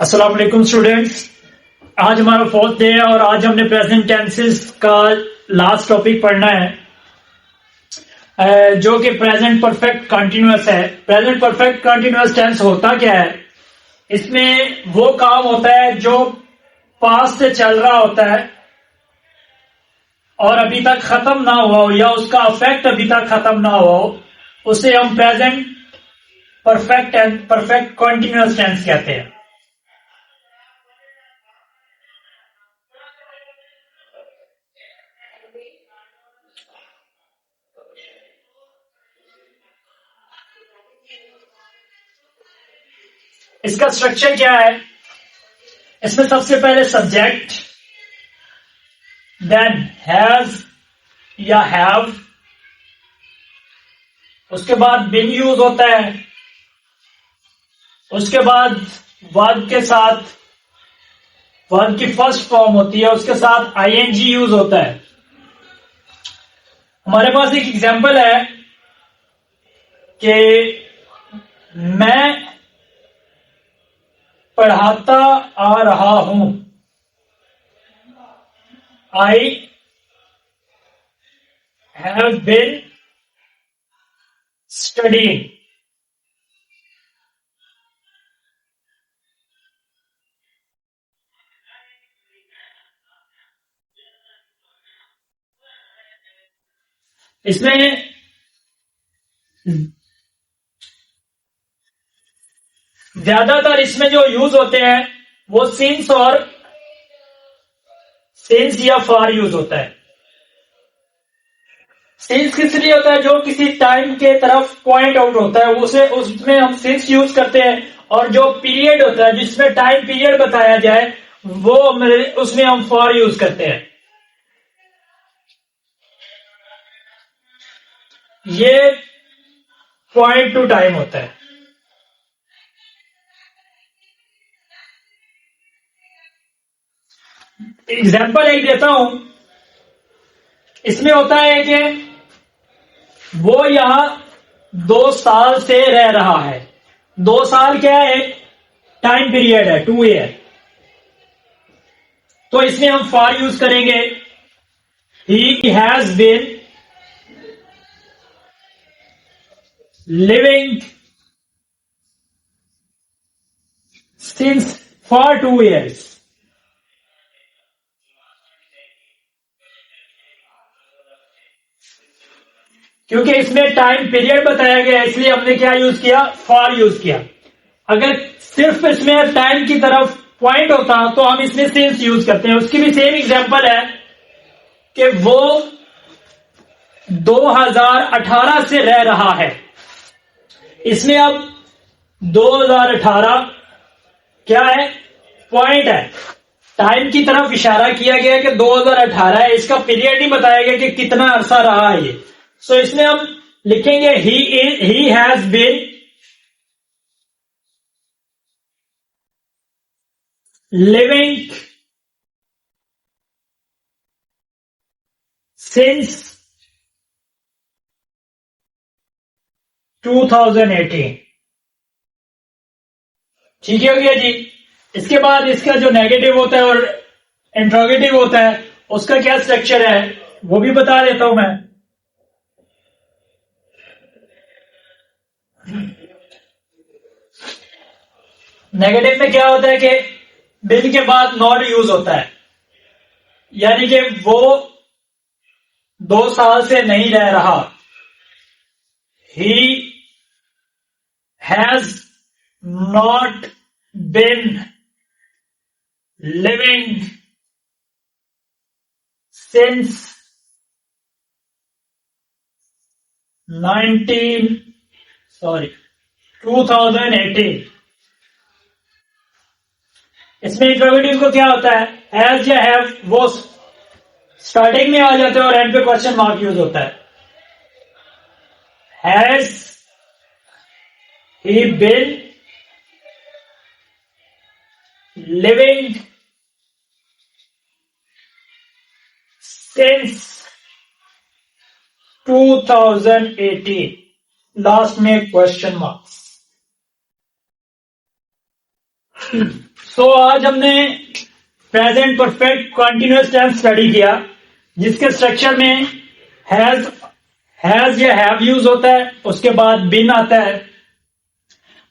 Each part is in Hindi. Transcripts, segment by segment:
अस्सलाम वालेकुम स्टूडेंट्स। आज हमारा फोर्थ डे है और आज हमने प्रेजेंट टेंसेस का लास्ट टॉपिक पढ़ना है, जो कि प्रेजेंट परफेक्ट कंटिन्यूअस है। प्रेजेंट परफेक्ट कंटिन्यूअस टेंस होता क्या है? इसमें वो काम होता है जो पास्ट से चल रहा होता है और अभी तक खत्म ना हुआ हो या उसका इफेक्ट अभी तक खत्म ना हुआ हो, उसे हम प्रेजेंट परफेक्ट कंटिन्यूअस टेंस कहते हैं। इसका स्ट्रक्चर क्या है? इसमें सबसे पहले सब्जेक्ट, देन हैज या हैव, उसके बाद बीन यूज होता है, उसके बाद वर्ब के साथ वर्ब की फर्स्ट फॉर्म होती है, उसके साथ आईएनजी यूज होता है। हमारे पास एक एग्जांपल है कि मैं पढ़ाता आ रहा हूं। I have been studying. इसमें ज्यादातर इसमें जो यूज होते हैं वो सिंस या फॉर यूज होता है। सिंस किस लिए होता है? जो किसी टाइम के तरफ पॉइंट आउट होता है उसे उसमें हम सिंस यूज करते हैं, और जो पीरियड होता है जिसमें टाइम पीरियड बताया जाए वो उसमें हम फॉर यूज करते हैं। ये पॉइंट टू टाइम होता है। एग्जाम्पल एक देता हूं। इसमें होता है कि वो यहां 2 साल से रह रहा है। 2 साल क्या है? टाइम पीरियड है, 2 ईयर। तो इसमें हम फॉर यूज करेंगे। He has been living since for 2 years. क्योंकि इसमें टाइम पीरियड बताया गया इसलिए हमने क्या यूज किया? फॉर यूज किया। अगर सिर्फ इसमें टाइम की तरफ पॉइंट होता तो हम इसमें सिंस यूज करते हैं। उसकी भी सेम एग्जांपल है कि वो 2018 से रह रहा है। इसमें अब 2018 क्या है? पॉइंट है, टाइम की तरफ इशारा किया गया कि 2018 है। इसका पीरियड नहीं बताया गया कि कितना अरसा रहा है ये। सो इसमें हम लिखेंगे he has been living since 2018। ठीक है हो गया जी। इसके बाद इसका जो नेगेटिव होता है और इंट्रोगेटिव होता है उसका क्या स्ट्रक्चर है वो भी बता देता हूं मैं। नेगेटिव में क्या होता है कि बिन के बाद नॉट यूज होता है, यानी कि वो 2 साल से नहीं रह रहा। He has not been living since 2018। इसमें इंट्रोगेटिव को क्या होता है? हैज या हैव वो स्टार्टिंग में आ जाते हैं और एंड पे क्वेश्चन मार्क यूज होता है। Has he been living since 2018, last में क्वेश्चन मार्क्स। सो आज हमने present perfect continuous tense study किया, जिसके स्ट्रक्चर में हैज या हैव यूज होता है, उसके बाद बीन आता है,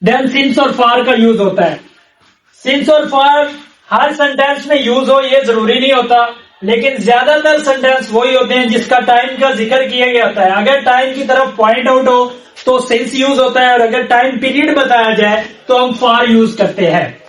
देन सिंस और फार का यूज होता है। सिंस और फार हर सेंटेंस में यूज हो ये जरूरी नहीं होता, लेकिन ज्यादातर सेंटेंस वही होते हैं जिसका टाइम का जिक्र किया गया होता है। अगर टाइम की तरफ पॉइंट आउट हो तो सिंस यूज होता है, और अगर टाइम पीरियड बताया जाए तो हम फार यूज करते हैं।